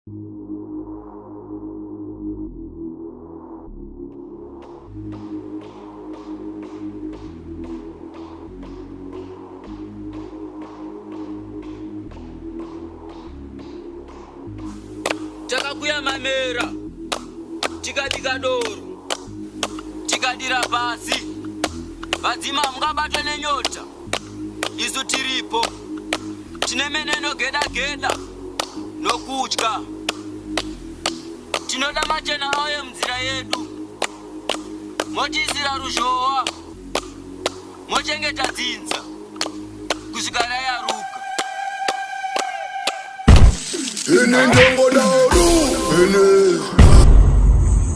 Takakuya mamera, tikadika doro, tikadira pasi, vadzima mukabata nenyota, isu tiripo, tinemene nogeda-geda, nokutya, tinoda machena auye mnzira yedu, motisira ruzhowa, mochengeta dzinza, kusvika rayaruka. Ine ndongo dauru, ine.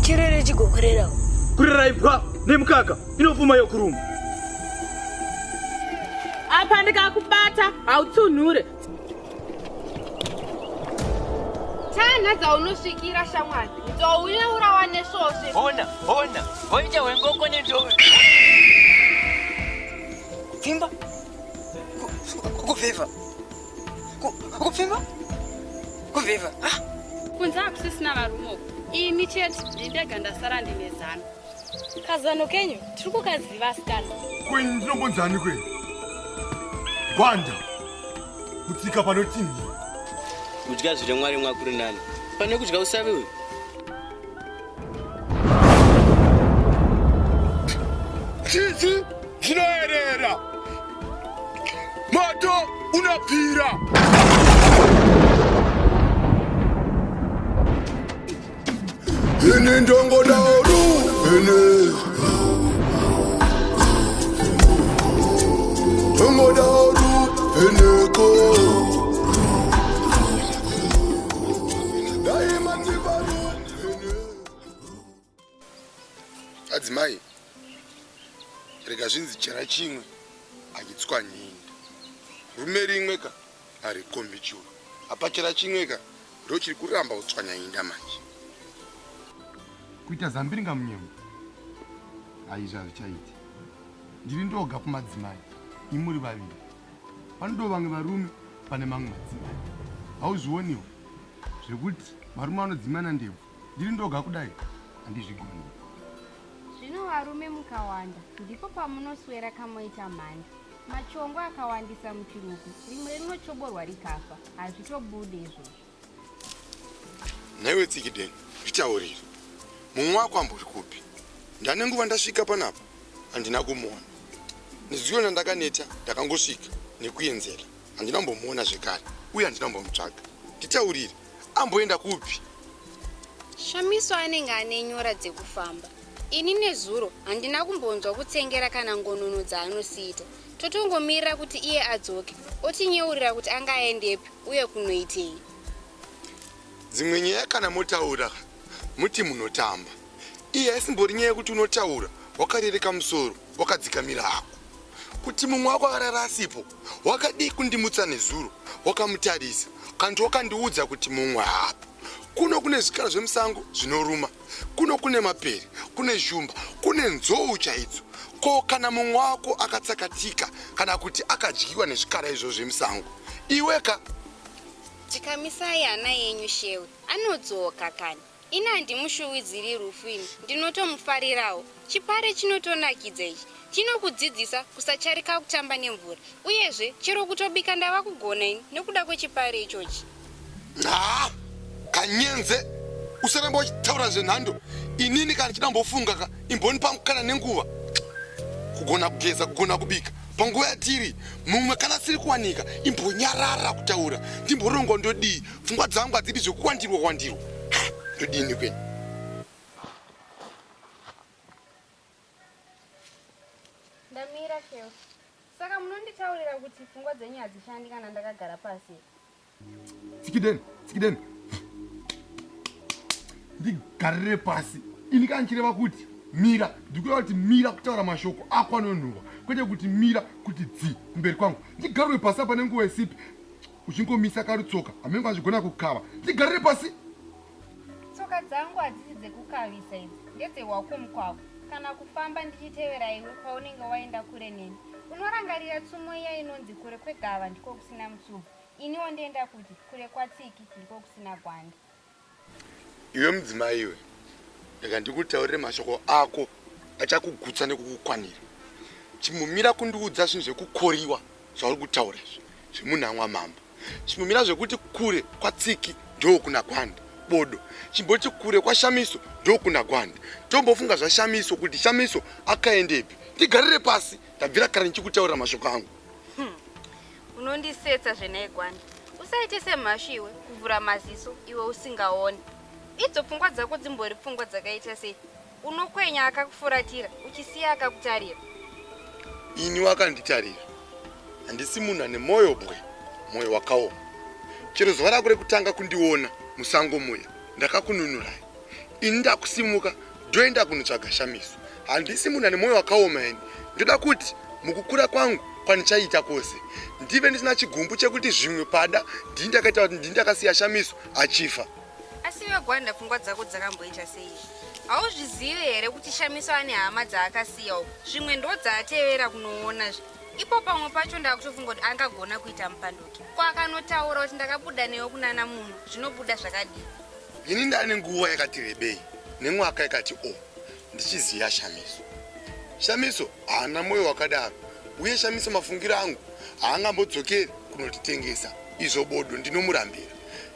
Chirere chigokorera. Kurera ipwa nemukaka inofuma yokuruma. Apa ndikakubata hautsunhure. Tana dzaunosvikira shamwari. Dzouneurawa nesvosve. Hona, hoita wengoko nendoro. Kupfimba? Kuvhevha? Kupfimba? Kuvhevha? Kunze hakusisina varume. Ini chete ndindega ndasara ndine zano. Kazano kenyu tiri kukaziva asikana. Kwenyu ndinombonzani kwenyu? Gwanda, kutsika panotini. Kudya zviri mwari mwakuri nani. Pane kudya usaviwe. Tsitsi dzinoerera. Moto unapira. Ine ndongo dauru, ine. Ndongo dauru, RUVHENEKO. Daima tibaru, ine. Adzimai, rega zvinzi chera chimwe, achitswa nyinda. Rume rimwe ka, harikombi chiuru. Apa chera chimwe ka, rochiri kuramba kutswanya nyinda manje. Kuita zambiringa munyembo aizvi hazvichaiti. Ndiri ndoga kumadzimai, imuri vaviri. Panodo vamwe varume pane mamwe madzimai. Hauzvioniwo zvekuti varume vanodzimana ndebvu. Ndiri ndoga kudai handizvigoni. Zvino varume mukawanda ndipo pamunoswera kamoita mhanda. Machongo akawandisa muchirugu, rimwe rinochoborwa rikafa. Hazvitobude izvozvo. Naiwe Tsikideni, zvitaurire. Mumwe wako ambori kupi? Ndane nguva ndasvika panapa, handina kumuona. Nezuva ndakaneta, ndakangosvika nekuenzera. Handina kumbomuona zvekare, uye handina kumbomutsvaga. Nditaurire, amboenda kupi? Shamiso anenge ane nyora dzekufamba. Ini nezuro handina kumbonzwa kutsengera kana ngonono dzaanosiita. Totongomirira kuti iye adzoke, otinyeurira kuti angaendepi uye kunoitei. Dzimwe nyaya kana motaura, muti munotamba. Iye asimbori nyaya yekuti unotaura, wakarereka musoro, wakadzikamira hako. Kuti mumwe wako akarara asipo, wakadii kundimutsa nezuro, wakamutarisa, kandi wakandiudza kuti mumwe hapo. Kuno kune zvikara zvemusango zvinoruma, kuno kune mapere, kune shumba, kune nzou chaidzo. Ko kana mumwe wako akatsakatika kana kuti akadyiwa nezvikara izvo zvemusango, iweka Tikamisai ana yenyu shewe, anodzoka kani. Ina handimushuwidziri rufini, ndinotomufarirawo. Chipare chinotonakidza ichi, chinokudzidzisa kusacharika kutamba nemvura. Uyezve, chero kutobika ndava kugona ini nekuda kwechipare ichochi. Kanyenze, usaramba uchitaura zvenhando. Inini kana chidambofunga ka, imbonipa mukana nenguva. Kugona kugeza, kugona kubika. Panguva yatiri, mumwe kana siri kuwanika, imbonyarara kutaura. Ndimborongo ndodii, pfungwa dzangu hadzidi zvekuwandirwa. Ndodini kweni? Ndamira shewe. Saka munonditaurira kuti pfungwa dzenyu hadzishandi kana ndakagara pasi. Tsikideni. Ndigarire pasi. Ini kanchireva kuti mira, ndikuya kuti mira kutaura mashoko ako anonhuhwa. Kwete kuti mira kuti dzi kumberi kwangu. Ndigarire pasi apa nenguva isipi. Uchingomisa karutsoka, hamengu azvigona kukava. Ndigarire pasi. Tsoka dzangu hadzisi dzekukavisa idzi, ndedzewako mukwako. Kana kufamba ndichitevera iwe paunenge waenda kure neni. Unorangarira tsumo iya inonzi kure kwegava ndiko kusina mutsubu. Iniwo ndienda kuti kure kwatsiki ndiko kusina Gwanda. Iwe mudzimai iwe, ndikandikutaurire mashoko ako achakugutsa nekukukwanira. Chimumira kundiudza zvinhu zvekukoriwa zvauri kutaura zvemunhu amwa mamba. Chimumira zvekuti kure kwatsiki ndo kuna Gwanda bodo. Chimboti kure kwa Shamiso ndo kuna Gwanda. Tombofunga zvashamiso kuti Shamiso akaendepi. Ndigarire pasi ndabvira kare ndichikutaurira mashoko angu. Unondisetsa zvenai Gwanda. Usaite semhashu iwe kuvhura maziso iwe usingaoni. Idzo pfungwa dzako dzimbori pfungwa dzakaita sei? Unokwenya akakufuratira uchisiya akakutarira. Ini wakanditarira. Handisi munhu ane moyo bwe, moyo wakaoma. Chero zuva rako rekutanga kundiona musango muya ndakakununurai. Ini ndakusimuka ndoenda kunotsvaga Shamiso. Handisi munhu ane moyo wakaoma ini. Ndoda kuti mukukura kwangu kwanichaita kwose ndive ndisina chigumbu chekuti zvimwe pada ndindakaita kuti ndindakasiya Shamiso achifa. Asi iwe Gwanda pfungwa dzako dzakamboita sei? Hauzvizivi here kuti Shamiso ane hama dzaakasiyawo zvimwe ndo dzaatevera kunoona zve. Ipo pamwe pacho ndakutofunga kuti angagona kuita mupanduki kwaakanotaura kuti ndakabuda newe kunana munhu zvinobuda zvakadii. Ini ndane nguva yakati rebei nemwaka yakati ndichiziya Shamiso. Shamiso haana moyo wakadaro uye Shamiso mafungiro angu haangambodzokeri kunotitengesa izobodo ndinomurambira.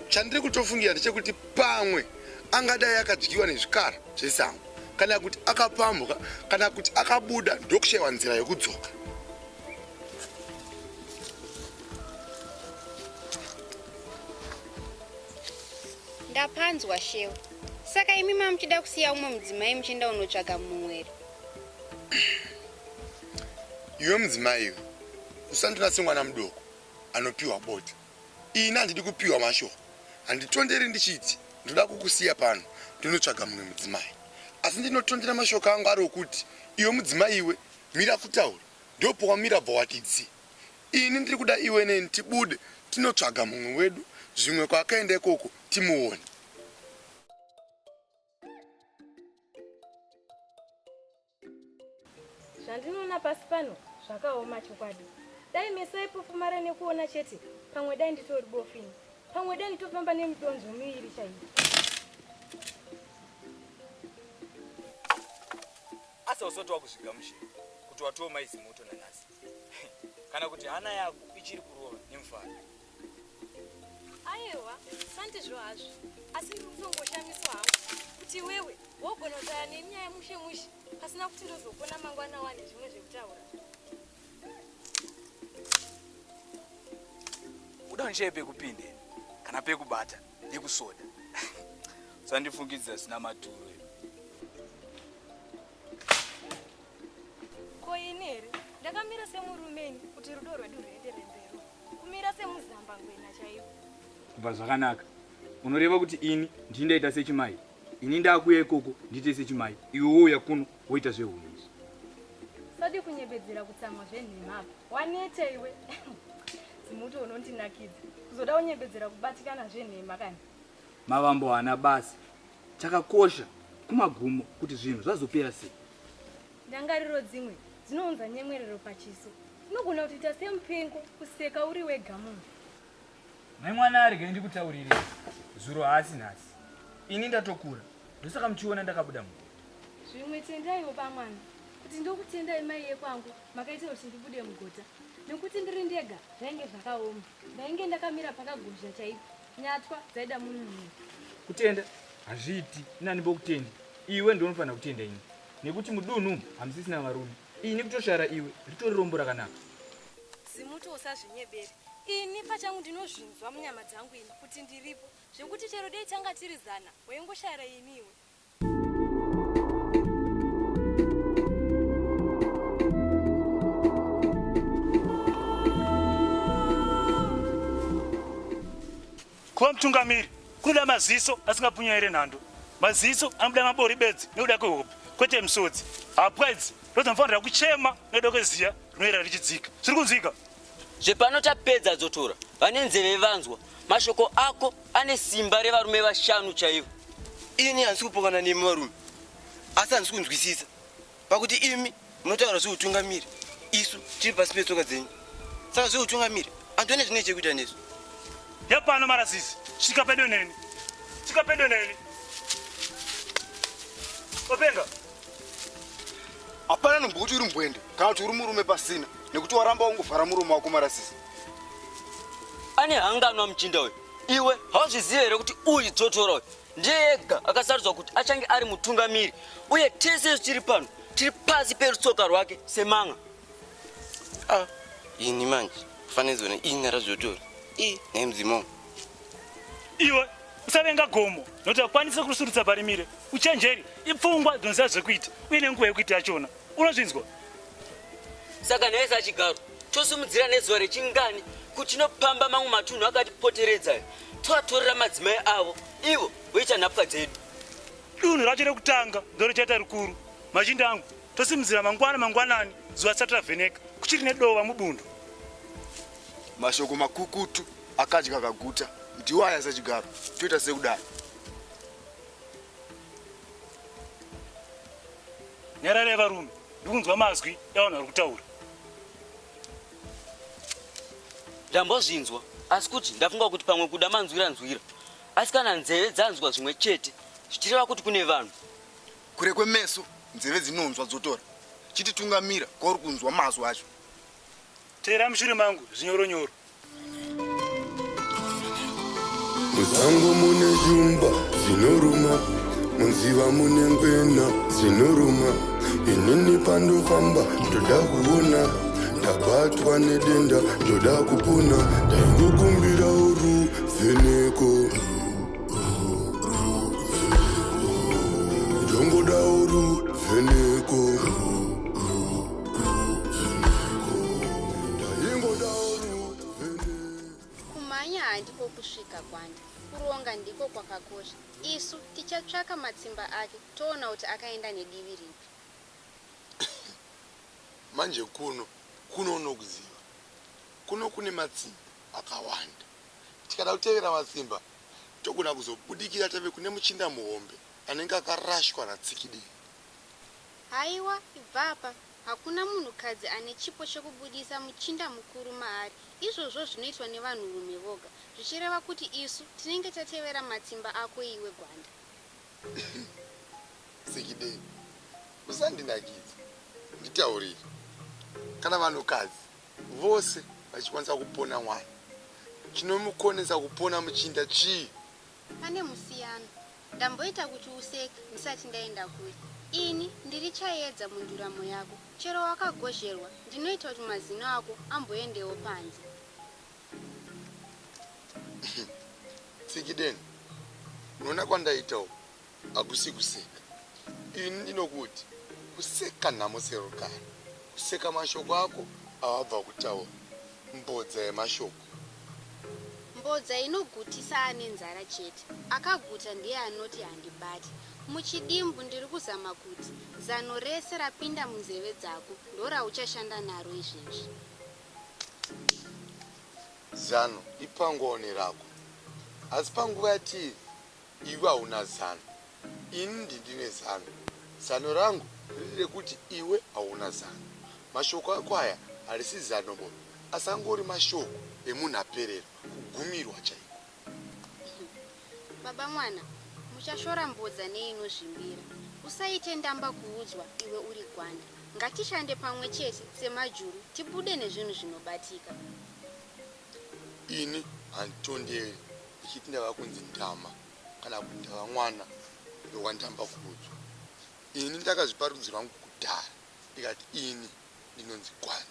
Chandiri kutofungira ndechekuti pamwe angadai akadyiwa nezvikara zvesango kana kuti akapambuka kana kuti akabuda ndokushayiwa nzira yekudzoka. Ndapanzwa shewa. Saka imi muchida kusiya umwe mudzimai muchienda unotsvaga mumwere. Iwe mudzimai iwe, usandona semwana mudoko anopiwa bota. Ini handidi kupiwa mashoko. Handitonderi ndichiti ndoda kukusiya pano ndinotsvaga mumwe mudzimai. Asi ndinotondera mashoko angu ari okuti iwe mudzimai iwe mira kutaura ndopo wamira bva watidzi. Ini ndiri kuda iwe neni tibude tinotsvaga mumwe wedu zvimwe kwakaenda ikoko timuone. Zvandinoona pasi pano zvakaoma chokwadi. Dai meso ipofumara nekuona chete, pamwe dai nditori bofini, pamwe dai nditofamba nemidonzo miviri chaiyo. Asa usoti wakusvika mushe kuti watoma izi moto nanasi kana kuti hana yako ichiri kurova nemufaro. Aiwa, sandizvo hazvo, asi ndiri kutongoshamiswa hangu kuti wewe wogona kutaura nenyaya mushe pasina kuti ndozokona mangwana wane zvimwe zvekutaura. Uda nje pekupinde kana pekubata nekusoda. Sandifungidza sina maturo. Koinere, ndakamira semurumeni kuti rudo rwedu ruendere mberi. Kumira semuzambangwena chaiwo. Kubva zvakanaka. Unoreva kuti ini ndindaita sechimai. Ini ndakuya ikoko ndite sechimai. Iwe wouya kuno woita zvehunzi. Sadi kunyebedzera kutsamwa zvenhema. Wanete iwe. Simuto unondinakidza. Kuzoda unyebedzera kubatikana zvenhema kani. Mavambo hana basi. Chakakosha kumagumo kuti zvinhu zvazopera sei. Ndangariro dzimwe dzinounza nyemwerero pachiso. Unogona kuita semupengo kuseka uri wega munhu. Mai mwana arege ndikutaurire. Zuro hasi nhasi. Ini ndatokura. Ndosaka muchiona ndakabuda munhu. Zvimwe tendaiwo pamwana. Kuti ndokutendai mai yekwangu makaita kuti ndibude mugota. Nekuti ndiri ndega zvainge zvakaoma. Ndainge ndakamira pakagozha chaipo. Nyatwa dzaida munhu. Kutenda hazviiti. Inani bokutendi. Iwe ndio unofanira kutenda ini. Nekuti mudunhu hamusisina varume. Ini kutoshara iwe ritori rombo rakanaka. Simuto usazvinyebere. Ini pachangu ndinozvinzwa munyama dzangu ini kuti ndiripo. Zvekuti chero dei tanga tirizana, waingoshara iniwe. Kuva mutungamiri kunoda maziso asingapunya here nhando. Maziso anobuda mabori bedzi nekuda kwehope kwete musodzi. Hapwedzi ndodzinofanira kuchema nekuda kweziya rinoera richidzika. Zviri kunzwika? Zvepano tapedza dzotora. Vane nzeve vanzwa. Mashoko ako ane simba revarume vashanu chaivo. Ini handisi kupokana nemi varume. Asi handisi kunzwisisa. Pakuti imi munotaura zveutungamiri. Isu tiri pasi petsoka dzenyu. Saka zveutungamiri handone zvine chekuita nesu. Yapano marasisi. Svika pedo neni. Sikapendo nini? Wapenga. Hapana nombokuti uri mbwende kana kuti uri murume pasina nekuti waramba unguvhara murume wako marasisi. Ane hangano muchinda uyu. Iwe hauzviziva here kuti uyu dzotora uyu ndiye ega akasarudzwa kuti achange ari mutungamiri uye tese tiri pano tiri pasi perutsoka rwake semanga. Ini manje fanezona inyara zvotora nemzimo Iwe usavenga gomo nokuti akwanise kurusurutsa parimire uchenjeri ipfungwa dzinoziva zvekuita uye nenguva yekuita yachona unozvinzwa. Saka nhese achigaro tosimudzira nezuva rechingani kuti tinopamba mamwe matunhu akatipoteredza toatorera madzimai avo ivo voita nhapwa dzedu. Dunhu racho rekutanga ndorichaita rikuru machinda angu tosimudzira mangwanani zuva risati ravheneka kuchiri nedova mubundo. Mashoko makukutu akadya kaguta ndiwo aya sachigaro toita sekudai. Nyarare varume ndikunzwa mazwi yavanhu vari kutaura. Ndambozvinzwa asi kuti ndafunga kuti pamwe kuda manzwira asi kana nzeve dzanzwa zvimwe chete zvichireva kuti kune vanhu. Kure kwemeso nzeve dzinonzwa dzotora chititungamira kwauri kunzwa mazwi acho. Teera mushure mangu zvinyoronyoro. Muzango mune jumba zinoruma, munziva mune ngwena zinoruma. Inini pandofamba ndoda kuona, ndabatwa nedenda ndoda kupona. Ndaingokumbira RUVHENEKO, ndongoda RUVHENEKO. Kumanya handiko kusvika Gwanda, kuronga ndiko kwakakosha. Isu tichatsvaka matsimba ake toona kuti akaenda nedivi ripi. Manje kuno kuziva kuno kune matsimba akawanda. Tikada kutevera matsimba togona kuzobudikira tave kune muchinda muhombe anenge akarashwa natsikidini. Haiwa ibvapa hakuna munhukadzi ane chipo chekubudisa muchinda mukuru maari. Izvozvo zvinoitwa nevanhurume voga zvichireva kuti isu tinenge tatevera matsimba ako iwe Gwanda. Tsikidini usandinakidza nditaurire kana vanhukadzi vose vachikwanisa kupona mwana chinomukonesa kupona muchinda chii? Pane musiyano. Ndamboita kuti useke ndisati ndaenda kure. Ini ndiri chaedza munduramo yako. Chero wakagozherwa ndinoita kuti mazino ako amboendewo panze. Tsikideni unoona kwandaitawo akusi kuseka. Ini ndinokuti kuseka nhamo serukare, kuseka mashoko ako awabva kutaura mbodza yemashoko. Mbodza inogutisa ane nzara chete. Akaguta ndiye anoti handibati. Muchidimbu ndiri kuzama kuti zano rese rapinda munzeve dzako ndorauchashanda naro izvezvi. Zano ipangone rako asi panguva yatiri iwe hauna zano, ini ndine zano. Zano rangu riri rekuti iwe hauna zano. Mashoko ako aya harisi zano bono asi angori mashoko emunhu aperera kugumirwa chaiko. Baba mwana, muchashora mbodza neinozvimbira. Usaite ndamba kuudzwa iwe uri Gwanda. Ngatishande pamwe chete semajuru tibude nezvinhu zvinobatika. Ini handitonderi ndichiti ndava kunzi ndama kana kuti ndava mwana wandamba kuudzwa. Ini ndakazviparudzira rangu kudhara ndikati ini ndinonzi Gwanda.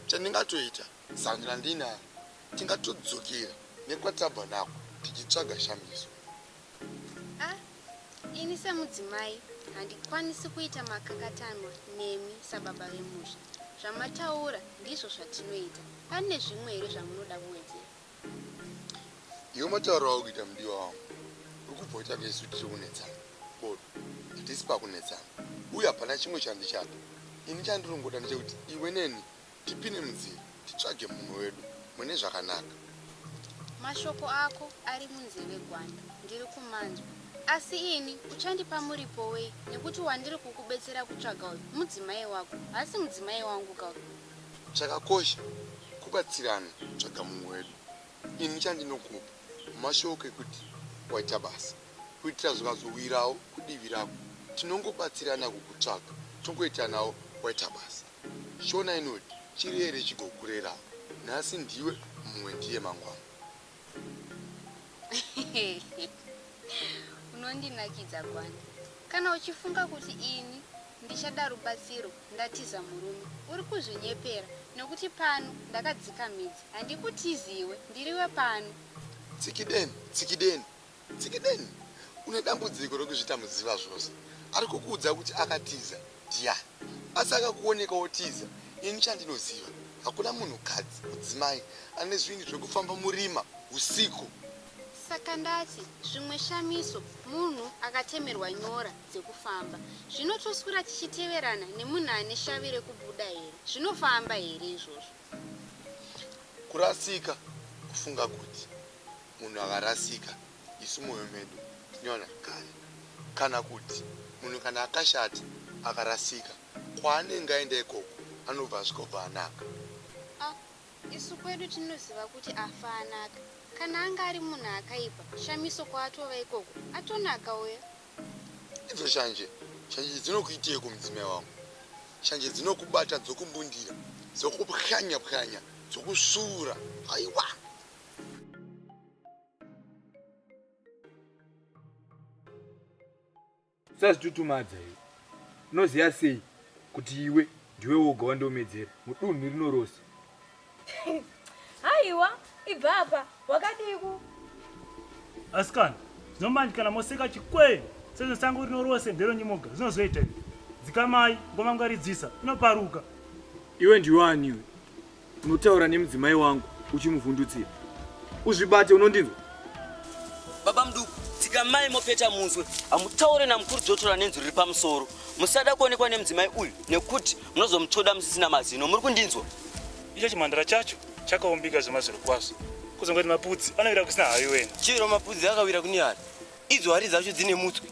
Chandingatoita zano randinaro tingatodzokera nekwatabva nako tichitsvaga shamiso. Ini semudzimai handikwanisi kuita makakatanwa nemi sababa vemusha. Zvamataura ndizvo zvatinoita. Pane zvimwe here zvamunoda kuwedzera? Iwe matauro wako kuita mudiwa wangu uri kubva uita nesu tiri kunetsana bodo hatisi pakunetsana uye hapana chimwe chandichada. Ini chandirongoda ndechekuti iwe neni tipinde munzira titsvage munhu wedu mune zvakanaka. Mashoko ako ari munzeve Gwanda, ndiri kumanzwa. Asi ini uchandipa muripo wei nekuti wandiri kukubetsera kutsvaga uyu mudzimai wako asi mudzimai wangu kauyu. Chakakosha kubatsirana kutsvaga mumwe wedu. Ini chandinokupa mashoko ekuti waita basa kuitira zvakazowirawo kudivi rako. Tinongobatsirana kukutsvaka, tongoitanawo waita basa. Shona inoti chiri here chigokurerawo. Nhasi ndiwe, mumwe ndiye mangwana. Unondinakidza Gwanda. Kana uchifunga kuti ini ndichada rubatsiro ndatiza murume, uri kuzvinyepera nekuti pano ndakadzika midzi. Handikutiziwe, ndiriwe pano. Tsikideni. Une dambudziko rokuzvita muziva zvose. Ari kukuudza kuti akatiza ndiani. Asi akakuoneka wotiza, ini chandinoziva. Hakuna munhukadzi, mudzimai, ane zvinhu zvokufamba murima usiku. Saka ndati zvimwe shamiso munhu akatemerwa nyora dzekufamba. Zvinotoswira tichiteverana nemunhu ane shavi rekubuda here. Zvinofamba here izvozvo? Kurasika, kufunga kuti munhu akarasika, isu mwoyo medu tinoona kana kuti munhu kana akashata akarasika, kwaanenge aenda ikoko anobva asvikobva anaka. Isu kwedu tinoziva kuti afa anaka. Kana anga ari munhu akaipa, shamiso kwaatova ikoko atonaka uya. Idzo shanje dzinokuitei kumudzimai wangu? Shanje dzinokubata dzokumbundira, dzokupwanya, dzokusura. Aiwa! Sazvitutumadza iwe. Unoziya sei kuti iwe ndiwe woga wandomedzera mudunhu rino rose? Haiwa, ibva apa, wakadiku. Asikana, zvinombanji kana moseka chikwei sezvo sango rino rose nderonyimoga zvinozoita dzikamai ngomangwaridzisa inoparuka. Iwe ndiwani iwe? Unotaura nemudzimai wangu uchimuvhundutsira. Uzvibate, unondinzwa? Baba muduku, dzikamai mopeta munzwe, hamutaure namukuru dzotora nenzwi riri pamusoro. Musada kuonekwa nemudzimai uyu nekuti munozomutsvoda musisina mazino. Muri kundinzwa? Icho chimhandara chacho chakaumbika zvemazviro kwazvo. Kuzongoti mapudzi anowira kusina hayo wena. Chiro mapudzi akawira kune hari. Idzo hari dzacho dzine mutswe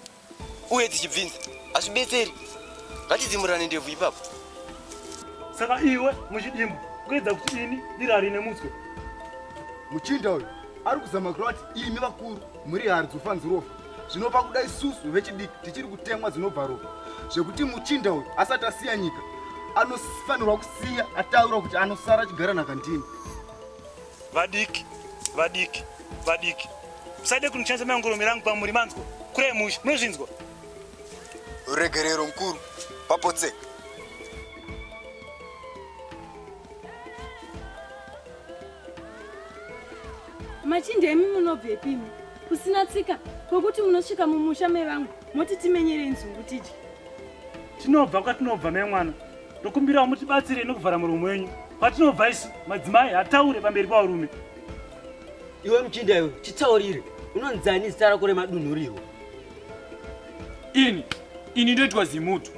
uye dzichibvinza. Hazvibetseri. Ngatidzimurane ndebvu ipapo. Saka iwe muchidimbu kuedza kuti ini ndiri hari nemutswe. Muchinda uyu ari kuzama kureva kuti imi vakuru muri hari dzofanzi rofa. Zvinopa kuda isusu vechidiki tichiri kutemwa dzinobva ropa. Zvekuti muchinda uyu asati asiya nyika anofanirwa kusiya ataura kuti anosara achigara nakandini. Vadiki. Musade kunichanisa mangoromi rangu pamuri manzwa. Kure musha, munozvinzwa? Uregerero mukuru, papotse. Machinda emi munobve pimi. Kusina tsika, kwokuti munosvika mumusha mevangu, moti timenyere nzungu tiji. Tinobva kwatinobva memwana. Ndokumbirawo mutibatsire nokuvhara muromo wenyu. Patinobva isu madzimai hataure pamberi pavarume. Iwe muchinda iwe, chitaurire. Unonzani zita rako remadunhurirwa? Ini ndoitwa zimutu.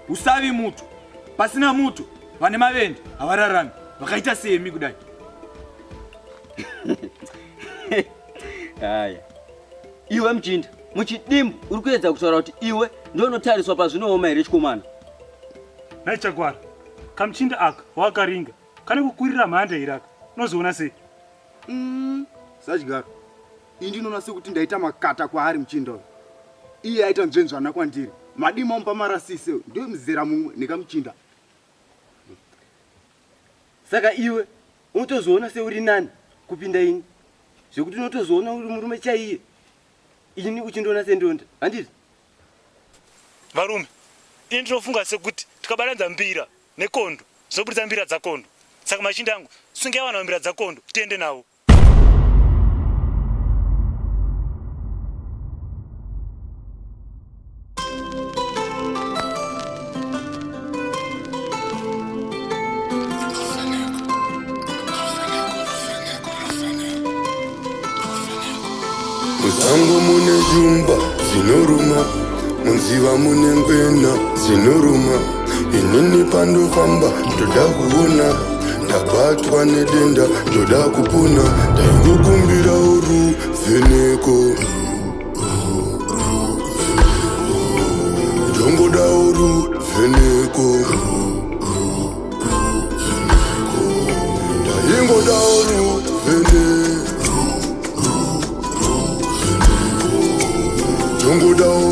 Usavi mutu. Pasina mutu, vane mavende havararami. Vakaita semi kudai. Haya. Iwe muchinda, muchidimbu uri kuedza kutaura kuti iwe ndio unotariswa pazvinooma here chikomana? Naichagwara, kamuchinda aka wakaringa. Kane kukurira mhanda iraka. Unozoona sei? Sadyara, ini ndinoona sekuti ndaita makata kwaari muchinda uyu. Iye aita nzvenzvana kwandiri. Madima mupa marasise ndio muzera mumwe nekamuchinda. Saka iwe unotozoona seuri nani kupinda ini. Zvekuti unotozoona uri murume chaiye. Ini uchindoona sendonda. Handiti? Varume, ini ndinofunga sekuti tikabaranza mbira nekondo zobudisa mbira dzakondo. Saka machinda angu sungai vana mbira dzakondo tiende navo. Muzango mune jumba zinoruma, munziva mune ngwena zinoruma. Inini pandofamba ndoda kuona, ndabatwa nedenda ndoda kupona. Ndaingokumbira RUVHENEKO, ndongoda RUVHENEKO, ndaingoda RUVHENEKO. ndongodawo